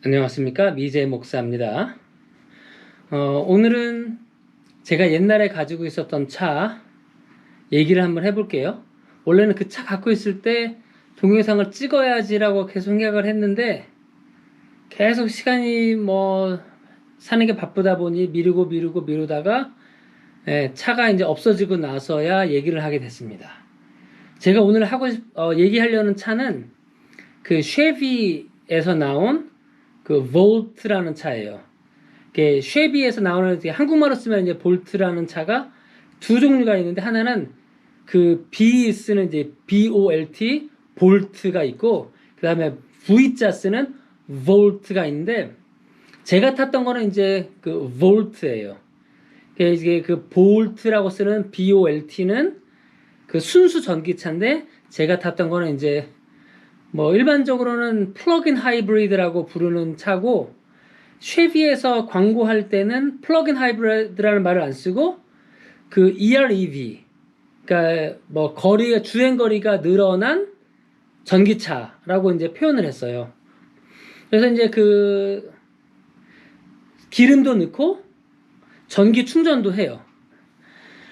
안녕하십니까, 미제 목사입니다. 오늘은 제가 옛날에 가지고 있었던 차 얘기를 한번 해볼게요. 원래는 그 차 갖고 있을 때 동영상을 찍어야지라고 계속 생각을 했는데 계속 시간이 사는 게 바쁘다 보니 미루다가 차가 이제 없어지고 나서야 얘기를 하게 됐습니다. 제가 오늘 얘기하려는 차는 그 쉐비에서 나온 그 볼트라는 차예요. 쉐비에서 나오는, 한국말로 쓰면 이제 볼트라는 차가 두 종류가 있는데, 하나는 그 B 쓰는 이제 BOLT 볼트가 있고, 그 다음에 V자 쓰는 볼트가 있는데, 제가 탔던 거는 이제 그 볼트예요. 이게 그 볼트라고 쓰는 BOLT는 그 순수 전기차인데, 제가 탔던 거는 이제 일반적으로는 플러그인 하이브리드라고 부르는 차고, 쉐비에서 광고할 때는 플러그인 하이브리드라는 말을 안 쓰고 그 EREV, 그러니까 주행 거리가 늘어난 전기차라고 이제 표현을 했어요. 그래서 이제 그 기름도 넣고 전기 충전도 해요.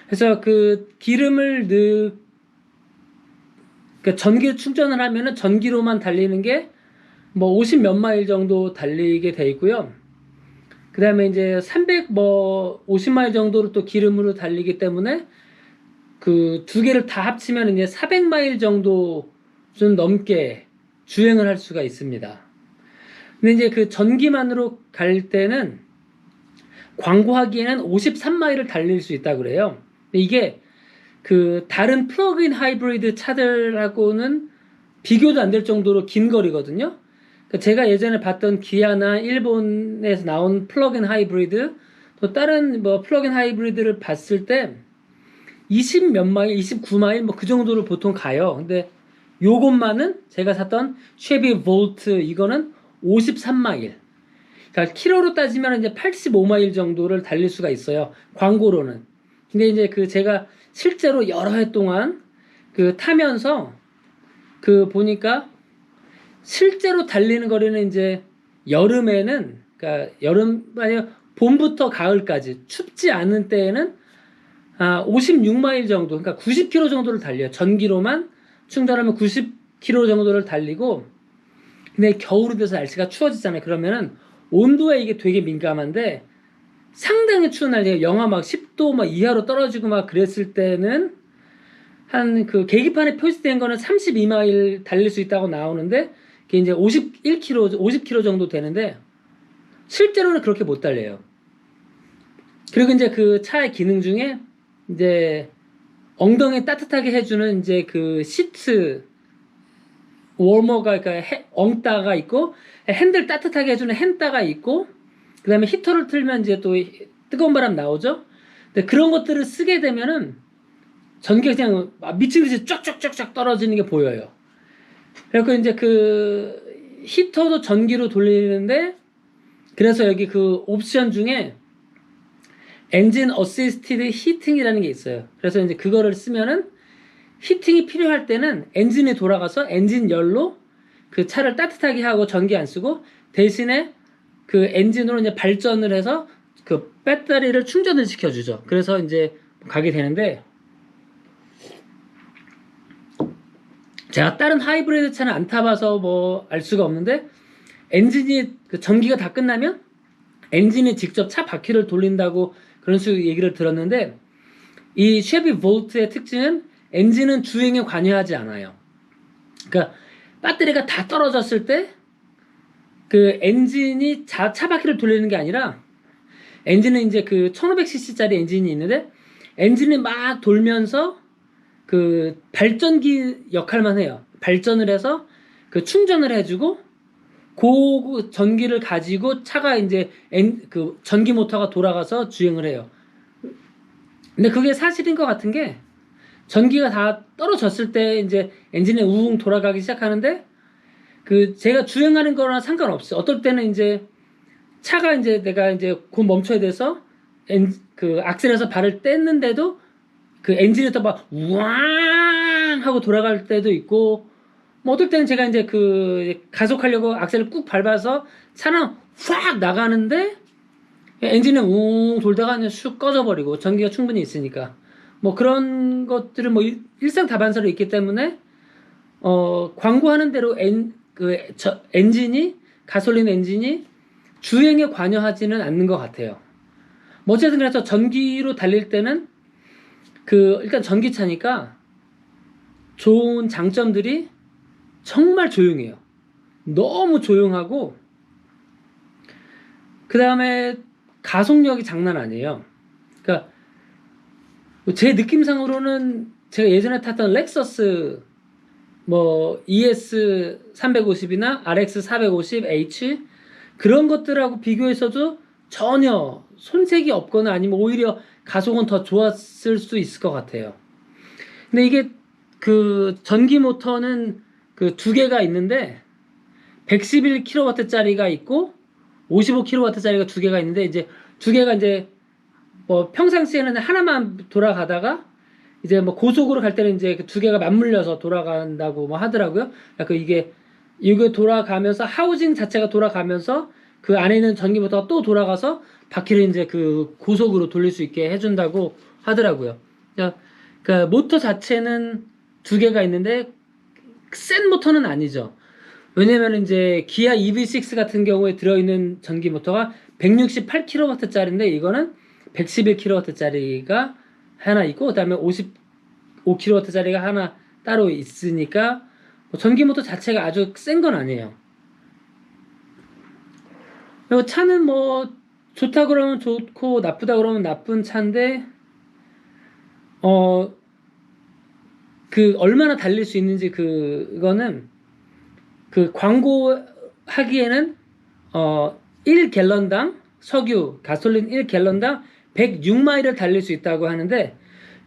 그래서 그 기름을 그러니까 전기 충전을 하면은 전기로만 달리는 게 50 몇 마일 정도 달리게 돼 있고요. 그 다음에 이제 50마일 정도로 또 기름으로 달리기 때문에 그 두 개를 다 합치면 이제 400마일 정도 좀 넘게 주행을 할 수가 있습니다. 근데 이제 그 전기만으로 갈 때는 광고하기에는 53마일을 달릴 수 있다고 그래요. 근데 이게 그 다른 플러그인 하이브리드 차들하고는 비교도 안 될 정도로 긴 거리거든요. 제가 예전에 봤던 기아나 일본에서 나온 플러그인 하이브리드, 또 다른 플러그인 하이브리드를 봤을 때 20 몇 마일, 29마일 그 정도로 보통 가요. 근데 요것만은 제가 샀던 쉐비 볼트, 이거는 53마일. 그러니까 키로로 따지면 이제 85마일 정도를 달릴 수가 있어요, 광고로는. 근데 이제 그 제가 실제로 여러 해 동안 그 타면서 그 보니까 실제로 달리는 거리는 이제 여름에는, 그러니까 봄부터 가을까지 춥지 않은 때에는 56마일 정도, 그러니까 90km 정도를 달려요. 전기로만 충전하면 90km 정도를 달리고, 근데 겨울이 돼서 날씨가 추워지잖아요. 그러면은 온도에 이게 되게 민감한데 상당히 추운 날이에요. 영하 10도 이하로 떨어지고 그랬을 때는 한 그 계기판에 표시된 거는 32마일 달릴 수 있다고 나오는데, 그게 이제 50km 정도 되는데 실제로는 그렇게 못 달려요. 그리고 이제 그 차의 기능 중에 이제 엉덩이 따뜻하게 해주는 이제 그 시트 워머가, 그러니까 엉따가 있고, 핸들 따뜻하게 해주는 핸따가 있고, 그 다음에 히터를 틀면 이제 또 뜨거운 바람 나오죠. 근데 그런 것들을 쓰게 되면은 전기가 그냥 미친 듯이 쫙쫙쫙쫙 떨어지는 게 보여요. 그래서 이제 그 히터도 전기로 돌리는데, 그래서 여기 그 옵션 중에 엔진 어시스티드 히팅이라는 게 있어요. 그래서 이제 그거를 쓰면은 히팅이 필요할 때는 엔진이 돌아가서 엔진 열로 그 차를 따뜻하게 하고 전기 안 쓰고, 대신에 그 엔진으로 이제 발전을 해서 그 배터리를 충전을 시켜주죠. 그래서 이제 가게 되는데, 제가 다른 하이브리드 차는 안 타봐서 알 수가 없는데, 엔진이 그 전기가 다 끝나면 엔진이 직접 차 바퀴를 돌린다고 그런 식으로 얘기를 들었는데, 이 쉐비 볼트의 특징은 엔진은 주행에 관여하지 않아요. 그러니까 배터리가 다 떨어졌을 때 그 엔진이 차 바퀴를 돌리는 게 아니라, 엔진은 이제 그 1500cc짜리 엔진이 있는데 엔진이 막 돌면서 그 발전기 역할만 해요. 발전을 해서 그 충전을 해주고, 그 전기를 가지고 차가 이제 그 전기 모터가 돌아가서 주행을 해요. 근데 그게 사실인 것 같은 게, 전기가 다 떨어졌을 때 이제 엔진이 우웅 돌아가기 시작하는데, 그 제가 주행하는 거랑 상관없어요. 어떨 때는 이제 차가 이제 내가 이제 곧 멈춰야 돼서 그 악셀에서 발을 뗐는데도 그 엔진이 또 막 우왕 하고 돌아갈 때도 있고, 뭐 어떨 때는 제가 이제 그 가속하려고 악셀을 꾹 밟아서 차는 확 나가는데 엔진은 웅 돌다가 그냥 쑥 꺼져버리고 전기가 충분히 있으니까 뭐 그런 것들은 뭐 일상다반사로 있기 때문에 광고하는 대로 엔진이 가솔린 엔진이 주행에 관여하지는 않는 것 같아요. 뭐 어쨌든 그래서 전기로 달릴 때는 일단 전기차니까 좋은 장점들이 정말 조용해요. 너무 조용하고 그 다음에 가속력이 장난 아니에요. 그러니까 제 느낌상으로는 제가 예전에 탔던 렉서스 뭐 ES 350이나 RX 450H 그런 것들하고 비교해서도 전혀 손색이 없거나 아니면 오히려 가속은 더 좋았을 수 있을 것 같아요. 근데 이게 그 전기 모터는 그 두 개가 있는데 111kW짜리가 있고 55kW짜리가 두 개가 있는데 이제 두 개가 이제 뭐 평상시에는 하나만 돌아가다가 이제 뭐 고속으로 갈 때는 이제 그 두 개가 맞물려서 돌아간다고 뭐 하더라고요. 그러니까 이게 돌아가면서 하우징 자체가 돌아가면서 그 안에 있는 전기 모터가 또 돌아가서 바퀴를 이제 그 고속으로 돌릴 수 있게 해준다고 하더라고요. 그러니까 모터 자체는 두 개가 있는데 센 모터는 아니죠. 왜냐면 이제 기아 EV6 같은 경우에 들어있는 전기 모터가 168kW짜리인데 이거는 111kW짜리가 하나 있고 그다음에 55kW짜리가 하나 따로 있으니까 전기 모터 자체가 아주 센 건 아니에요. 그리고 차는 뭐 좋다 그러면 좋고 나쁘다 그러면 나쁜 차인데 얼마나 달릴 수 있는지 그거는 그 광고하기에는 1갤런당 석유 가솔린 1갤런당 106마일을 달릴 수 있다고 하는데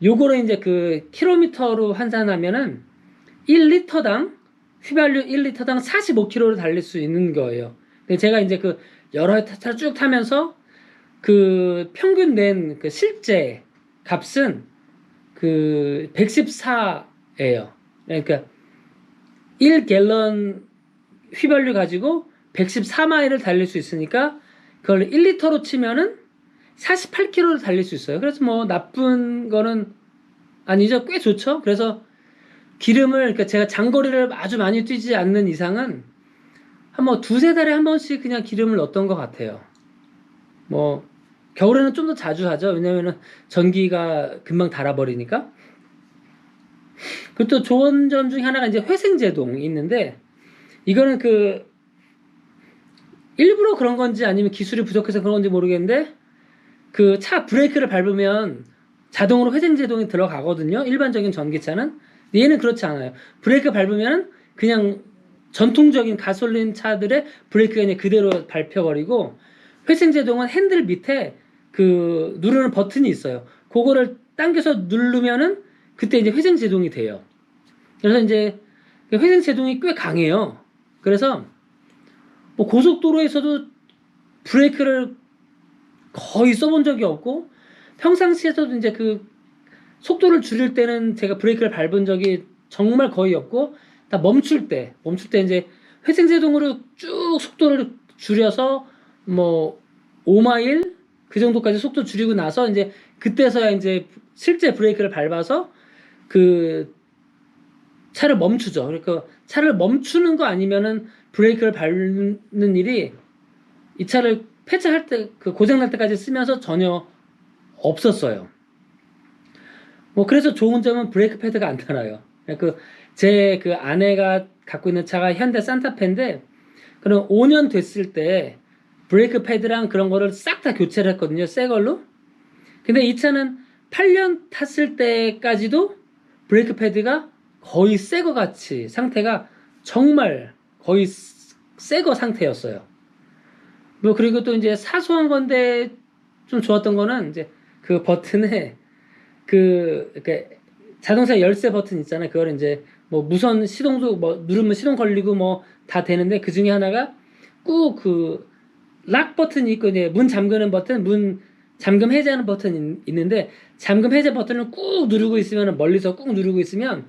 요거를 이제 그 킬로미터로 환산하면은 1리터당 휘발유 1리터당 45km를 달릴 수 있는 거예요. 근데 제가 이제 그 여러 차를 쭉 타면서 그 평균 낸 그 실제 값은 그 114예요. 그러니까 1갤런 휘발유 가지고 114마일을 달릴 수 있으니까 그걸 1리터로 치면은 48km를 달릴 수 있어요. 그래서 뭐 나쁜 거는 아니죠. 꽤 좋죠. 그래서 기름을 그러니까 제가 장거리를 아주 많이 뛰지 않는 이상은 한 뭐 두세 달에 한 번씩 그냥 기름을 넣었던 것 같아요. 뭐 겨울에는 좀 더 자주 하죠. 왜냐면은 전기가 금방 닳아버리니까. 그리고 또 좋은 점 중에 하나가 이제 회생제동이 있는데 이거는 그 일부러 그런 건지 아니면 기술이 부족해서 그런 건지 모르겠는데 그 차 브레이크를 밟으면 자동으로 회생제동이 들어가거든요. 일반적인 전기차는. 얘는 그렇지 않아요. 브레이크 밟으면 그냥 전통적인 가솔린 차들의 브레이크가 그냥 그대로 밟혀버리고 회생제동은 핸들 밑에 그 누르는 버튼이 있어요. 그거를 당겨서 누르면은 그때 이제 회생제동이 돼요. 그래서 이제 회생제동이 꽤 강해요. 그래서 뭐 고속도로에서도 브레이크를 거의 써본 적이 없고 평상시에서도 이제 그 속도를 줄일 때는 제가 브레이크를 밟은 적이 정말 거의 없고 다 멈출 때 이제 회생제동으로 쭉 속도를 줄여서 뭐 5마일 그 정도까지 속도 줄이고 나서 이제 그때서야 이제 실제 브레이크를 밟아서 그 차를 멈추죠. 그러니까 차를 멈추는 거 아니면은 브레이크를 밟는 일이 이 차를 폐차할 때 그 고장날 때까지 쓰면서 전혀 없었어요. 뭐 그래서 좋은 점은 브레이크 패드가 안 달아요. 제 그 아내가 갖고 있는 차가 현대 산타페인데 그럼 5년 됐을 때 브레이크 패드랑 그런 거를 싹 다 교체를 했거든요. 새 걸로. 근데 이 차는 8년 탔을 때까지도 브레이크 패드가 거의 새 거 같이 상태가 정말 거의 새 거 상태였어요. 뭐 그리고 또 이제 사소한 건데 좀 좋았던 거는 이제 그 버튼에 이렇게 자동차 열쇠 버튼 있잖아요. 그걸 이제 뭐 무선 시동도 뭐 누르면 시동 걸리고 뭐 다 되는데 그 중에 하나가 꾹 그 락 버튼이 있고 이제 문 잠그는 버튼, 문 잠금 해제하는 버튼이 있는데 잠금 해제 버튼을 꾹 누르고 있으면 멀리서 꾹 누르고 있으면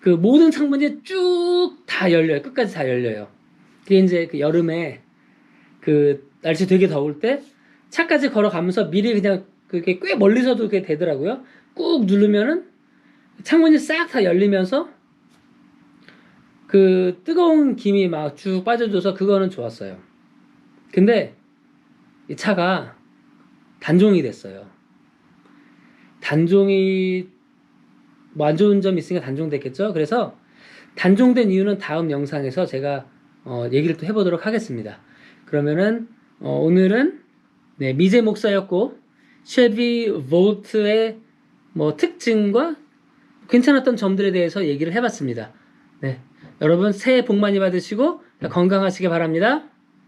그 모든 창문이 쭉 다 열려요. 끝까지 다 열려요. 그게 이제 그 여름에 그 날씨 되게 더울 때 차까지 걸어가면서 미리 그냥 그게 꽤 멀리서도 그게 되더라고요. 꾹 누르면은 창문이 싹 다 열리면서 그 뜨거운 김이 막 쭉 빠져줘서 그거는 좋았어요. 근데 이 차가 단종이 됐어요. 단종이 뭐 안 좋은 점이 있으니까 단종됐겠죠. 그래서 단종된 이유는 다음 영상에서 제가 얘기를 또 해보도록 하겠습니다. 그러면은 오늘은 네, 미제 목사였고 쉐비 볼트의 뭐 특징과 괜찮았던 점들에 대해서 얘기를 해봤습니다. 네, 여러분 새해 복 많이 받으시고 건강하시길 바랍니다.